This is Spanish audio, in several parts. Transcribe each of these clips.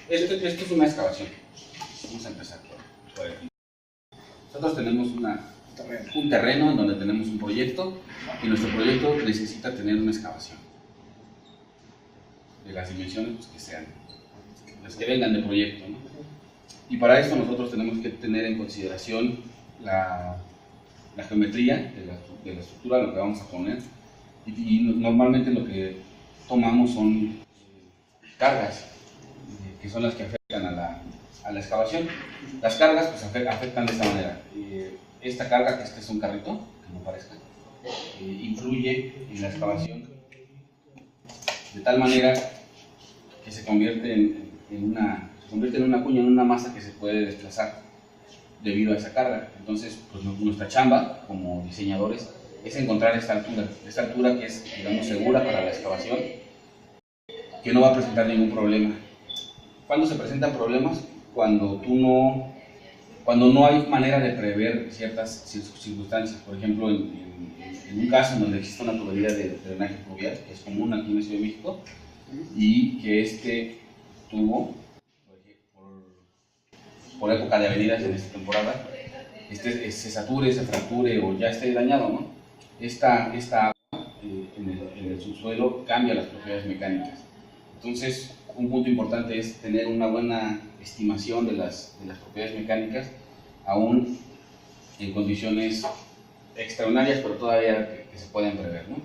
Esto es una excavación. Vamos a empezar por aquí. Nosotros tenemos un terreno en donde tenemos un proyecto y nuestro proyecto necesita tener una excavación de las dimensiones pues, que sean, las que vengan de proyecto, ¿no? Y para eso nosotros tenemos que tener en consideración la geometría de la estructura, lo que vamos a poner, y normalmente lo que tomamos son cargas, que son las que afectan a la excavación. Las cargas pues, afectan de esta manera. Esta carga, que este es un carrito, que no parezca, influye en la excavación de tal manera que se convierte en una cuña, en una masa que se puede desplazar debido a esa carga. Entonces, pues nuestra chamba como diseñadores es encontrar esta altura que es, digamos, segura para la excavación, que no va a presentar ningún problema. ¿Cuándo se presentan problemas? Cuando no hay manera de prever ciertas circunstancias. Por ejemplo, en un caso en donde existe una tubería de drenaje pluvial, que es común aquí en la Ciudad de México, y que este tubo, por época de avenidas en esta temporada, se sature, se fracture o ya esté dañado, ¿no? Esta agua en el subsuelo cambia las propiedades mecánicas. Entonces, un punto importante es tener una buena estimación de las propiedades mecánicas, aún en condiciones extraordinarias, pero todavía que se pueden prever, ¿no?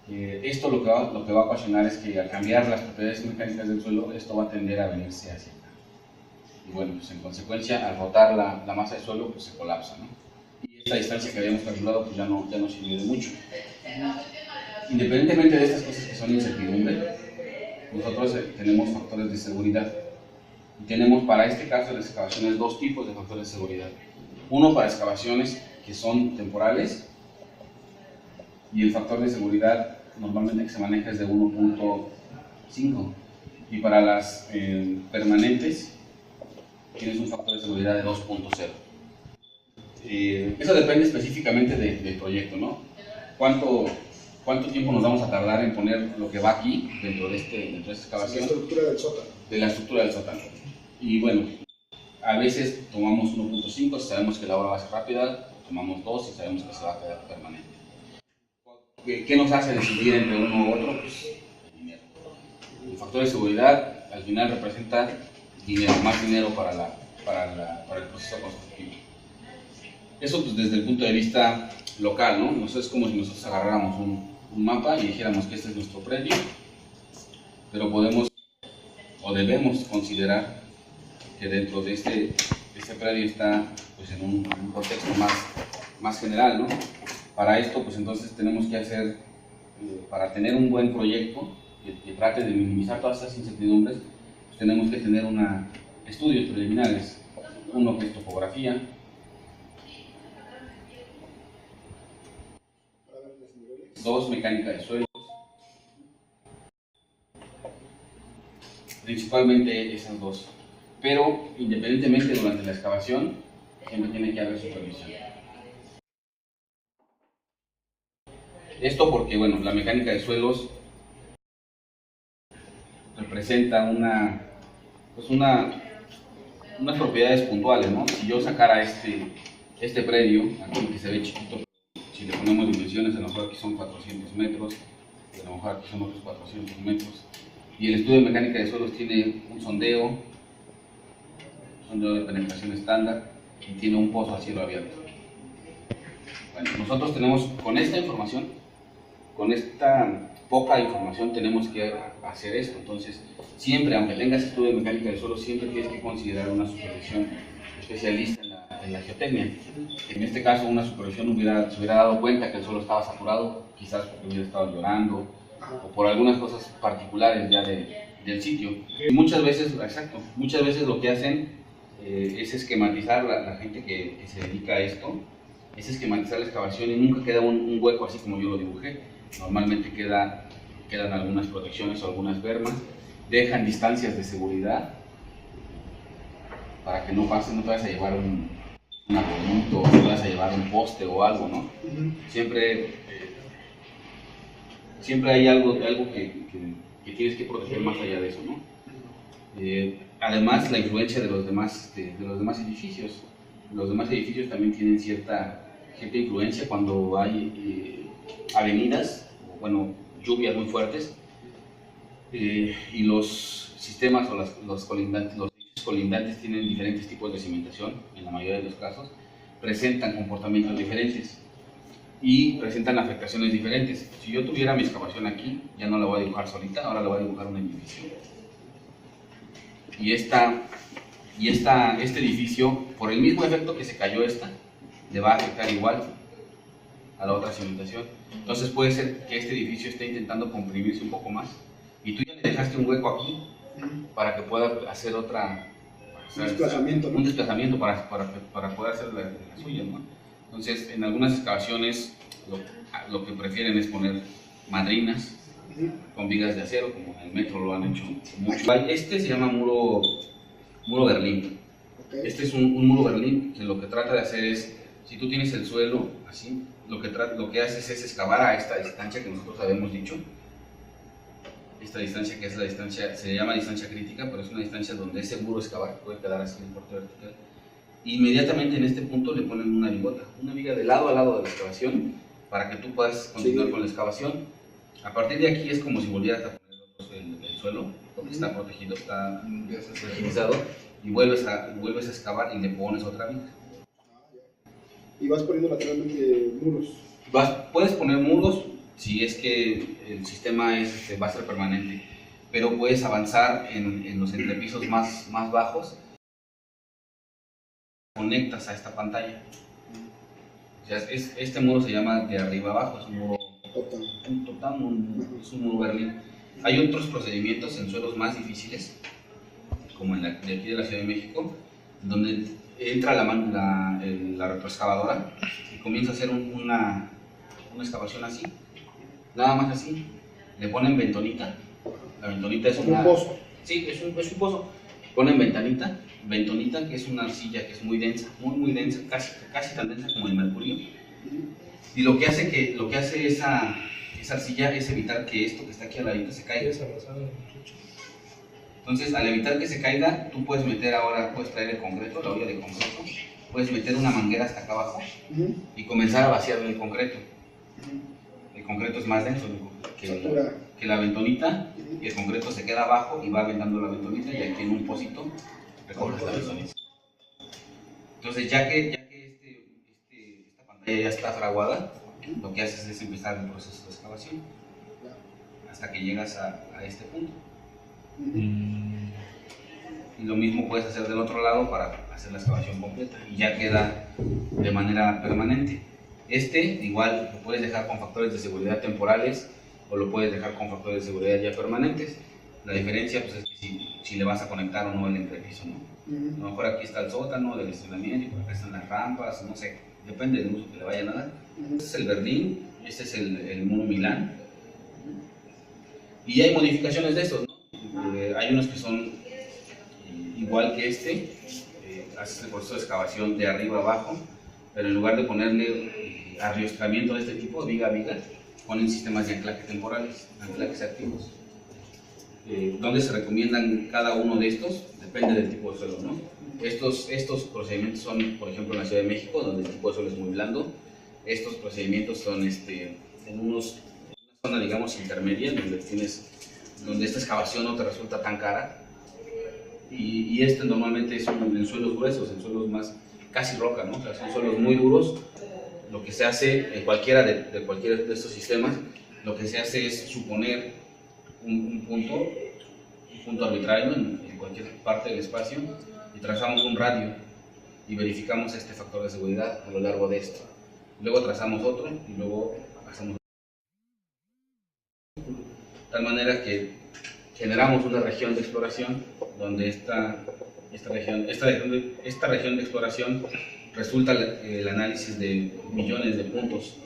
Esto lo que va a ocasionar es que al cambiar las propiedades mecánicas del suelo, esto va a tender a venirse hacia acá. Y bueno, pues en consecuencia, al rotar la masa del suelo, pues se colapsa, ¿no? Y esta distancia que habíamos calculado, pues ya no sirvió de mucho. Independientemente de estas cosas que son incertidumbre, nosotros tenemos factores de seguridad. Y tenemos para este caso de las excavaciones dos tipos de factores de seguridad. Uno para excavaciones que son temporales, y el factor de seguridad normalmente que se maneja es de 1.5. Y para las permanentes tienes un factor de seguridad de 2.0. Eso depende específicamente del proyecto, ¿no? ¿Cuánto tiempo nos vamos a tardar en poner lo que va aquí dentro de esta excavación? La estructura del sótano. De la estructura del sótano. Y bueno, a veces tomamos 1.5 si sabemos que la obra va a ser rápida, tomamos 2 si sabemos que se va a quedar permanente. ¿Qué nos hace decidir entre uno u otro? Pues el dinero. El factor de seguridad al final representa dinero, más dinero para el proceso constructivo. Eso pues desde el punto de vista local, ¿no? No sé, es como si nosotros agarráramos un mapa y dijéramos que este es nuestro predio, pero podemos o debemos considerar que dentro de este predio está pues, en un contexto más general, ¿no? Para esto, pues entonces tenemos que hacer, para tener un buen proyecto que trate de minimizar todas estas incertidumbres, pues tenemos que tener estudios preliminares. Uno que es topografía, dos, mecánica de suelos, principalmente esas dos. Pero independientemente durante la excavación, siempre tiene que haber supervisión. Esto porque, bueno, la mecánica de suelos representa unas propiedades puntuales, ¿no? Si yo sacara este predio, aquí que se ve chiquito, si le ponemos dimensiones, a lo mejor aquí son 400 metros, a lo mejor aquí son otros 400 metros, y el estudio de mecánica de suelos tiene un sondeo de penetración estándar, y tiene un pozo a cielo abierto. Bueno, nosotros tenemos, con esta información, con esta poca información tenemos que hacer esto. Entonces, siempre, aunque tengas estudio de mecánica del suelo, siempre tienes que considerar una supervisión especialista en la geotecnia. En este caso, una supervisión se hubiera dado cuenta que el suelo estaba saturado, quizás porque hubiera estado llorando, o por algunas cosas particulares ya del sitio. Y muchas veces lo que hacen es esquematizar, la gente que se dedica a esto, es esquematizar la excavación y nunca queda un hueco así como yo lo dibujé. Normalmente quedan algunas protecciones o algunas bermas, dejan distancias de seguridad para que no te vayas a llevar un acueducto o no te vayas a llevar un poste o algo, ¿no? Siempre hay algo que tienes que proteger más allá de eso, ¿no? Además, la influencia de los demás edificios. Los demás edificios también tienen cierta influencia cuando hay avenidas, bueno, lluvias muy fuertes, y los sistemas o los edificios colindantes tienen diferentes tipos de cimentación, en la mayoría de los casos, presentan comportamientos diferentes y presentan afectaciones diferentes. Si yo tuviera mi excavación aquí, ya no la voy a dibujar solita, ahora la voy a dibujar un edificio. Y este edificio, por el mismo efecto que se cayó le va a afectar igual a la otra cimentación. Entonces puede ser que este edificio esté intentando comprimirse un poco más y tú ya le dejaste un hueco aquí para que pueda hacer un desplazamiento para poder hacer la suya, ¿no? Entonces, en algunas excavaciones lo que prefieren es poner madrinas con vigas de acero, como en el metro lo han hecho mucho. Este se llama muro Berlín. Okay. Este es un muro Berlín que lo que trata de hacer es, si tú tienes el suelo así, lo que haces es excavar a esta distancia que nosotros habíamos dicho. Esta distancia, que es la distancia, se llama distancia crítica, pero es una distancia donde ese muro excavar puede quedar así en corte vertical. Inmediatamente en este punto le ponen una viga de lado a lado de la excavación, para que tú puedas continuar con la excavación. A partir de aquí es como si volvieras a poner el suelo, porque está protegido, está utilizado, y vuelves a excavar y le pones otra viga. Y vas poniendo lateralmente muros. Puedes poner muros si es que el sistema va a ser permanente, pero puedes avanzar en los entrepisos más bajos. Conectas a esta pantalla. O sea, este muro se llama de arriba abajo, es un muro total, es un muro Berlín. Hay otros procedimientos en suelos más difíciles, como de aquí de la Ciudad de México, donde entra la retroexcavadora y comienza a hacer una excavación así, nada más así. Le ponen ventonita. La ventonita es un pozo. Sí, es un pozo. Ponen ventonita, que es una arcilla que es muy densa, muy densa, casi tan densa como el mercurio. Y lo que hace esa arcilla es evitar que esto que está aquí al ladito se caiga. Entonces, al evitar que se caiga, tú puedes traer el concreto, la olla de concreto, puedes meter una manguera hasta acá abajo y comenzar a vaciar el concreto. El concreto es más denso que la ventonita, y el concreto se queda abajo y va aventando la ventonita, y aquí en un pocito recoges la ventonita. Entonces, ya que esta pantalla ya está fraguada, lo que haces es empezar el proceso de excavación hasta que llegas a este punto. Y lo mismo puedes hacer del otro lado para hacer la excavación completa y ya queda de manera permanente. Igual lo puedes dejar con factores de seguridad temporales o lo puedes dejar con factores de seguridad ya permanentes. La diferencia pues, es que si le vas a conectar o no el entrepiso, ¿no? A lo mejor aquí está el sótano del estacionamiento y por acá están las rampas, no sé, depende del uso que le vayan a dar. Este es el Berlín, este es el muro Milán. Y hay modificaciones de estos, ¿no? Hay unos que son igual que haces el proceso de excavación de arriba a abajo, pero en lugar de ponerle arriostramiento de este tipo, viga a viga, ponen sistemas de anclaje temporales, anclajes activos. ¿Dónde se recomiendan cada uno de estos? Depende del tipo de suelo, ¿no? Estos procedimientos son, por ejemplo, en la Ciudad de México, donde el tipo de suelo es muy blando. Estos procedimientos son en una zona, digamos, intermedia, donde esta excavación no te resulta tan cara. Y normalmente es en suelos gruesos, en suelos más casi roca, ¿no? O sea, son suelos muy duros. Lo que se hace en cualquiera de estos sistemas, lo que se hace es suponer un punto arbitrario en cualquier parte del espacio, y trazamos un radio y verificamos este factor de seguridad a lo largo de esto. Luego trazamos otro y luego hacemos de tal manera que generamos una región de exploración donde esta región de exploración resulta el análisis de millones de puntos,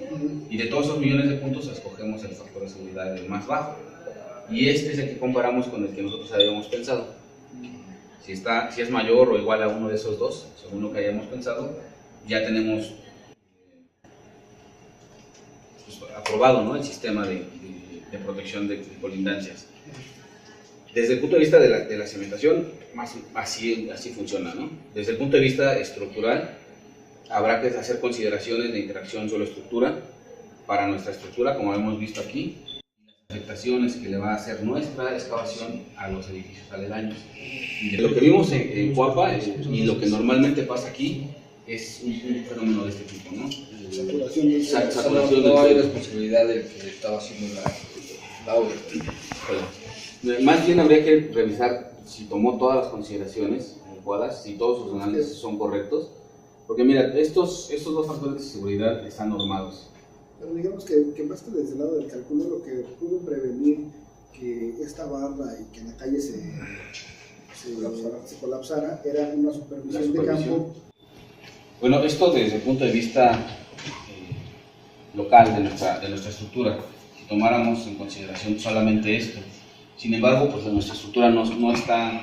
y de todos esos millones de puntos escogemos el factor de seguridad el más bajo, y este es el que comparamos con el que nosotros habíamos pensado. Si es mayor o igual a uno de esos dos, según lo que hayamos pensado, ya tenemos aprobado, ¿no?, el sistema de protección de colindancias. Desde el punto de vista de la cimentación, así funciona, ¿no? Desde el punto de vista estructural, habrá que hacer consideraciones de interacción suelo-estructura para nuestra estructura, como hemos visto aquí, y las afectaciones que le va a hacer nuestra excavación a los edificios aledaños. Y lo que vimos en Cuapa y lo que normalmente pasa aquí es un fenómeno de este tipo, ¿no? Saturación No hay responsabilidad del que estaba haciendo la obra. Más bien habría que revisar si tomó todas las consideraciones adecuadas, si todos sus análisis son correctos, porque mira, estos dos factores de seguridad están normados. Pero digamos que más que desde el lado del cálculo, lo que pudo prevenir que esta barra y que la calle se colapsara era una supervisión de campo. Bueno, esto desde el punto de vista local de nuestra estructura, si tomáramos en consideración solamente esto. Sin embargo, pues nuestra estructura no está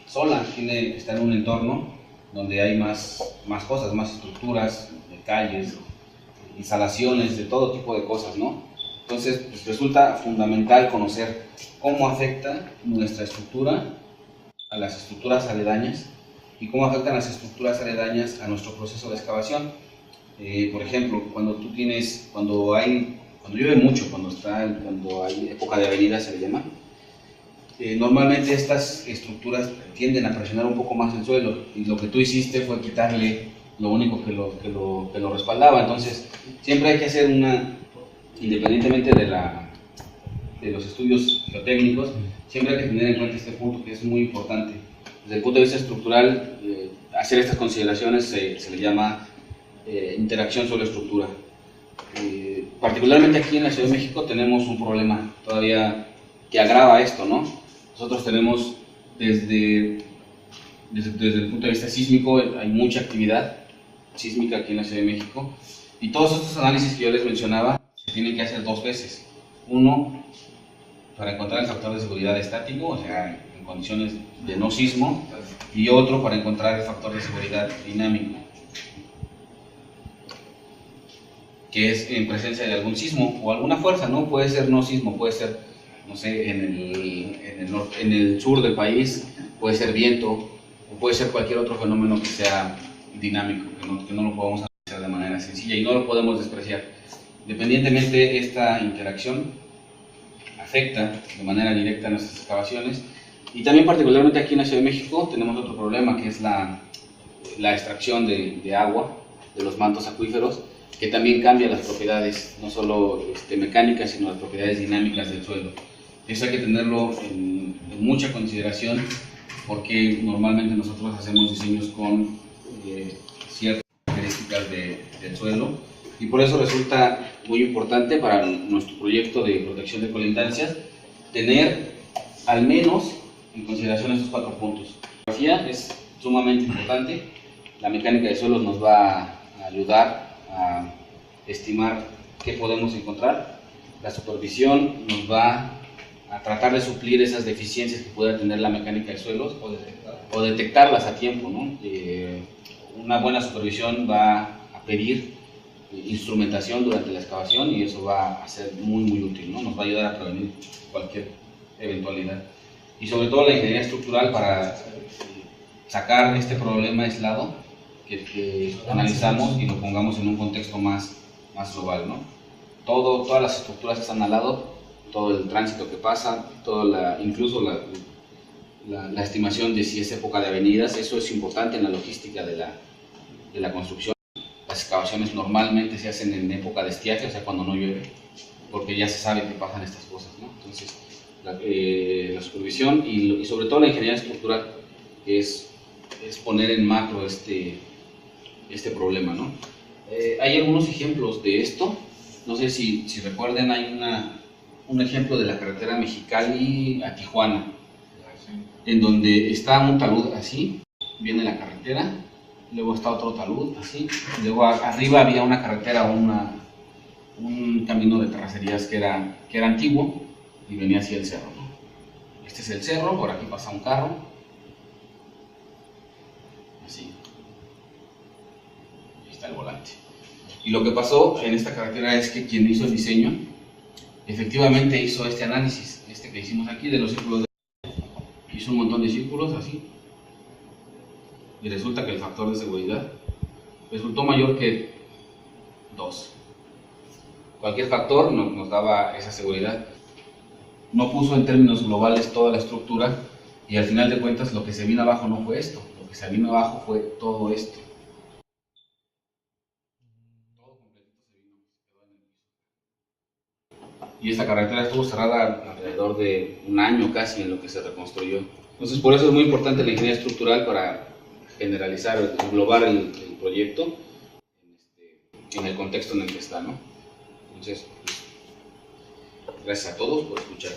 sola, está en un entorno donde hay más cosas, más estructuras, de calles, instalaciones, de todo tipo de cosas, ¿no? Entonces, pues resulta fundamental conocer cómo afecta nuestra estructura a las estructuras aledañas y cómo afectan las estructuras aledañas a nuestro proceso de excavación. Por ejemplo, cuando llueve mucho, cuando hay época de avenida se le llama, normalmente estas estructuras tienden a presionar un poco más el suelo y lo que tú hiciste fue quitarle lo único que lo respaldaba. Entonces siempre hay que hacer independientemente de los estudios geotécnicos, siempre hay que tener en cuenta este punto que es muy importante. Desde el punto de vista estructural, hacer estas consideraciones se le llama interacción suelo-estructura. Particularmente aquí en la Ciudad de México tenemos un problema todavía que agrava esto, ¿no? Nosotros tenemos desde el punto de vista sísmico, hay mucha actividad sísmica aquí en la Ciudad de México y todos estos análisis que yo les mencionaba se tienen que hacer dos veces. Uno, para encontrar el factor de seguridad estático, o sea, en condiciones de no sismo, y otro para encontrar el factor de seguridad dinámico, que es en presencia de algún sismo o alguna fuerza, ¿no? Puede ser no sismo, puede ser, no sé, en el sur del país, puede ser viento, o puede ser cualquier otro fenómeno que sea dinámico, que no lo podemos analizar de manera sencilla y no lo podemos despreciar. Independientemente, esta interacción afecta de manera directa a nuestras excavaciones y también particularmente aquí en la Ciudad de México tenemos otro problema que es la extracción de agua de los mantos acuíferos, que también cambia las propiedades, no solo mecánicas, sino las propiedades dinámicas del suelo. Eso hay que tenerlo en mucha consideración porque normalmente nosotros hacemos diseños con ciertas características del suelo y por eso resulta muy importante para nuestro proyecto de protección de colindancias tener al menos en consideración estos 4 puntos. La geografía es sumamente importante, la mecánica de suelos nos va a ayudar a estimar qué podemos encontrar, la supervisión nos va a tratar de suplir esas deficiencias que pueda tener la mecánica de suelos o detectarlas a tiempo, ¿no? Una buena supervisión va a pedir instrumentación durante la excavación y eso va a ser muy útil, ¿no? Nos va a ayudar a prevenir cualquier eventualidad. Y sobre todo la ingeniería estructural para sacar este problema aislado que analizamos y lo pongamos en un contexto más global, ¿no? Todas las estructuras que están al lado, todo el tránsito que pasa, incluso la estimación de si es época de avenidas, eso es importante en la logística de la construcción. Las excavaciones normalmente se hacen en época de estiaje, o sea, cuando no llueve, porque ya se sabe que pasan estas cosas, ¿no? Entonces, la supervisión y sobre todo la ingeniería estructural, que es poner en macro este problema, ¿no? Hay algunos ejemplos de esto, no sé si recuerden, hay un ejemplo de la carretera Mexicali a Tijuana, en donde está un talud así, viene la carretera, luego está otro talud así, luego arriba había una carretera o un camino de terracerías que era antiguo y venía hacia el cerro, ¿no? Este es el cerro, por aquí pasa un carro, así, ahí está el volante. Y lo que pasó en esta carretera es que quien hizo el diseño efectivamente hizo este análisis, que hicimos aquí de los círculos hizo un montón de círculos así, y resulta que el factor de seguridad resultó mayor que 2. Cualquier factor nos daba esa seguridad. No puso en términos globales toda la estructura, y al final de cuentas lo que se vino abajo no fue esto, lo que se vino abajo fue todo esto. Todo completito se vino, quedó en el piso. Y esta carretera estuvo cerrada alrededor de un año casi en lo que se reconstruyó. Entonces por eso es muy importante la ingeniería estructural para generalizar, englobar el proyecto en el contexto en el que está, ¿no? Entonces, gracias a todos por escuchar.